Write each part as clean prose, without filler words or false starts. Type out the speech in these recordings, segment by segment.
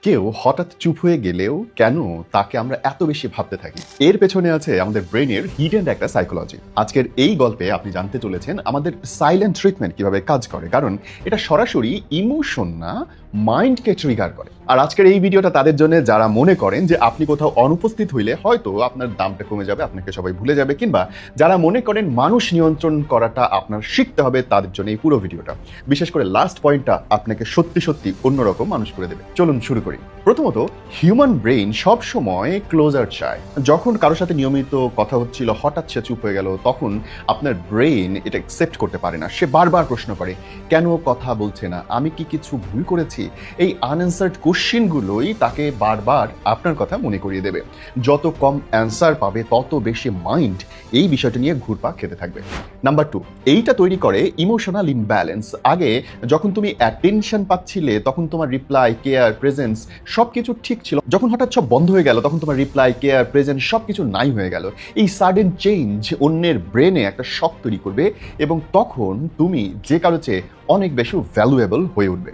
কেউ হঠাৎ চুপ হয়ে গেলেও কেন তাকে আমরা এত বেশি ভাবতে থাকি, এর পেছনে আছে আমাদের ব্রেনের হিডেন একটা সাইকোলজি। আজকের এই গল্পে আপনি জানতে চলেছেন আমাদের সাইলেন্ট ট্রিটমেন্ট কিভাবে কাজ করে, কারণ এটা সরাসরি ইমোশন না, মাইন্ডকে ট্রিগার করে। আর আজকের এই ভিডিওটা তাদের জন্য যারা মনে করেন যে আপনি কোথাও অনুপস্থিত হইলে হয়তো আপনার দামটা কমে যাবে, আপনাকে সবাই ভুলে যাবে, কিংবা যারা মনে করেন মানুষ নিয়ন্ত্রণ করাটা আপনার শিখতে হবে, তাদের জন্য এই পুরো ভিডিওটা। বিশেষ করে লাস্ট পয়েন্টটা আপনাকে সত্যি সত্যি অন্যরকম মানুষ করে দেবে। চলুন শুরু করি। প্রথমত, হিউম্যান ব্রেইন সব সময় ক্লোজার চায়। যখন কারোর সাথে নিয়মিত কথা হচ্ছিল, হঠাৎ সে চুপ হয়ে গেল, তখন আপনার ব্রেইন এটা অ্যাকসেপ্ট করতে পারে না। সে বারবার প্রশ্ন করে, কেন কথা বলছে না, আমি কি কিছু ভুল করেছি? এই আনঅ্যান্সার্ড কোশ্চেনগুলোই তাকে বারবার আপনার কথা মনে করিয়ে দেবে। যত কম অ্যান্সার পাবে তত বেশি মাইন্ড এই বিষয়টা নিয়ে ঘুরপাক খেতে থাকবে। নাম্বার 2, এইটা তৈরি করে ইমোশনাল ইমব্যালেন্স। আগে যখন তুমি অ্যাটেনশন পাচ্ছিলে তখন তোমার রিপ্লাই, কেয়ার, প্রেজেন্স সবকিছু ঠিক ছিল। যখন হঠাৎ সব বন্ধ হয়ে গেল তখন তোমার রিপ্লাই, কেয়ার, প্রেজেন্স সবকিছু নাই হয়ে গেল। এই সাডেন চেঞ্জ অন্যের ব্রেনে একটা শক তৈরি করবে এবং তখন তুমি যে কারো চেয়ে অনেক বেশি ভ্যালুয়েবল হয়ে উঠবে।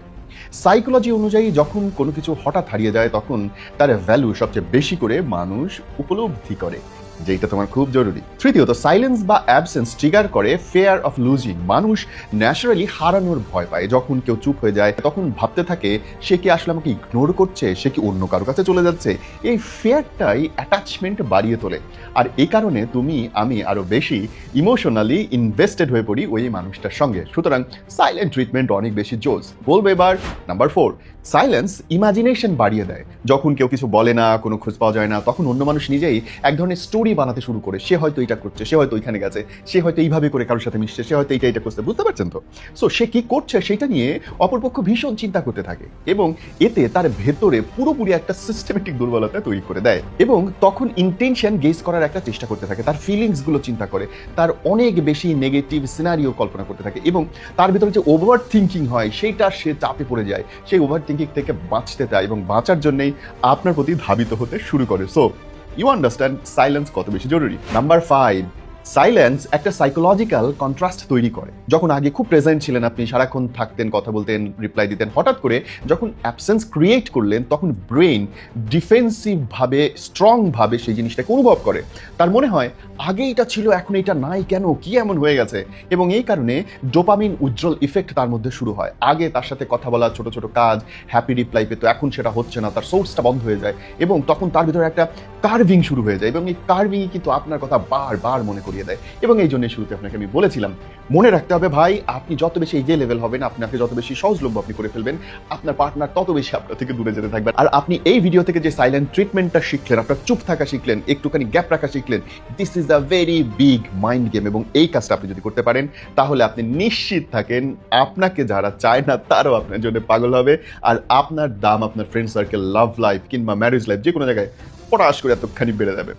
সাইকোলজি অনুযায়ী যখন কোনো কিছু হঠাৎ হারিয়ে যায় তখন তার ভ্যালু সবচেয়ে বেশি করে মানুষ উপলব্ধি করে, যেটা তোমার খুব জরুরি। তৃতীয়ত, সাইলেন্স বা অ্যাবসেন্স ট্রিগার করে ফেয়ার অফ লুজিং। মানুষ ন্যাচারালি হারানোর ভয় পায়। যখন কেউ চুপ হয়ে যায় তখন ভাবতে থাকে, সে কি আসলে আমাকে ইগনোর করছে, সে কি অন্য কারো কাছে চলে যাচ্ছে? এই ফেয়ারটাই অ্যাটাচমেন্ট বাড়িয়ে তোলে, আর এই কারণে তুমি আমি আরো বেশি ইমোশনালি ইনভেস্টেড হয়ে পড়ি ওই মানুষটার সঙ্গে। সুতরাং সাইলেন্ট ট্রিটমেন্ট অনেক বেশি জোস। বলবে এবার নাম্বার 4, সাইলেন্স ইমাজিনেশন বাড়িয়ে দেয়। যখন কেউ কিছু বলে না, কোনো খোঁজ পাওয়া যায় না, তখন অন্য মানুষ নিজেই এক ধরনের স্টোরি বানাতে শুরু করে। সে হয়তো এটা করছে, সে হয়তো ওইখানে গেছে, সে হয়তো এইভাবে করে কারোর সাথে মিশছে, সে হয়তো এটা করছে, বুঝতে পারছেন তো? সো সে কি করছে সেটা নিয়ে অপরপক্ষ ভীষণ চিন্তা করতে থাকে এবং এতে তার ভেতরে পুরোপুরি একটা সিস্টেমেটিক দুর্বলতা তৈরি করে দেয় এবং তখন ইন্টেনশন গেজ করার একটা চেষ্টা করতে থাকে। তার ফিলিংসগুলো চিন্তা করে, তার অনেক বেশি নেগেটিভ সিনারিও কল্পনা করতে থাকে এবং তার ভিতরে যে ওভার থিঙ্কিং হয় সেইটা সে চাপে পড়ে যায়। সেই ওভার থিঙ্কিং থেকে বাঁচতে চায় এবং বাঁচার জন্যই আপনার প্রতি ধাবিত হতে শুরু করে। সো ইউ আন্ডারস্ট্যান্ড সাইলেন্স কত বেশি জরুরি। নাম্বার 5, সাইলেন্স একটা সাইকোলজিক্যাল কন্ট্রাস্ট তৈরি করে। যখন আগে খুব প্রেজেন্ট ছিলেন, আপনি সারাক্ষণ থাকতেন, কথা বলতেন, রিপ্লাই দিতেন, হঠাৎ করে যখন অ্যাবসেন্স ক্রিয়েট করলেন তখন ব্রেন ডিফেন্সিভভাবে, স্ট্রংভাবে সেই জিনিসটাকে অনুভব করে। তার মনে হয় আগে এটা ছিল, এখন এটা নাই, কেন, কি এমন হয়ে গেছে? এবং এই কারণে ডোপামিন উজ্জ্বল ইফেক্ট তার মধ্যে শুরু হয়। আগে তার সাথে কথা বলা, ছোট ছোট কাজ, হ্যাপি রিপ্লাই পেত, এখন সেটা হচ্ছে না, তার সোর্সটা বন্ধ হয়ে যায় এবং তখন তার ভিতরে একটা কার্ভিং শুরু হয়ে যায় এবং এই কার্ভিংই কিন্তু আপনার কথা বারবার মনে করিয়ে দেয়। এবং এই জন্য শুরুতে আপনাকে আমি বলেছিলাম, মনে রাখতে হবে ভাই, আপনি যত বেশি এই যে লেভেল হবেন, আপনাকে যত বেশি সহজলভ্য আপনি করে ফেলবেন, আপনার পার্টনার তত বেশি আপনার থেকে দূরে যেতে থাকবেন। আর আপনি এই ভিডিও থেকে যে সাইলেন্ট ট্রিটমেন্টটা শিখলেন, আপনার চুপ থাকা শিখলেন, একটুখানি গ্যাপ রাখা শিখলেন, this is a very big mind game এবং এই কাজটা আপনি যদি করতে পারেন তাহলে আপনি নিশ্চিত থাকেন আপনাকে যারা চায় না তারাও আপনার জন্য পাগল হবে, আর আপনার দাম আপনার ফ্রেন্ড সার্কেল, লাভ লাইফ কিংবা ম্যারেজ লাইফ যে কোনো জায়গায় পটাশ করে এতখানি বেড়ে যাবে।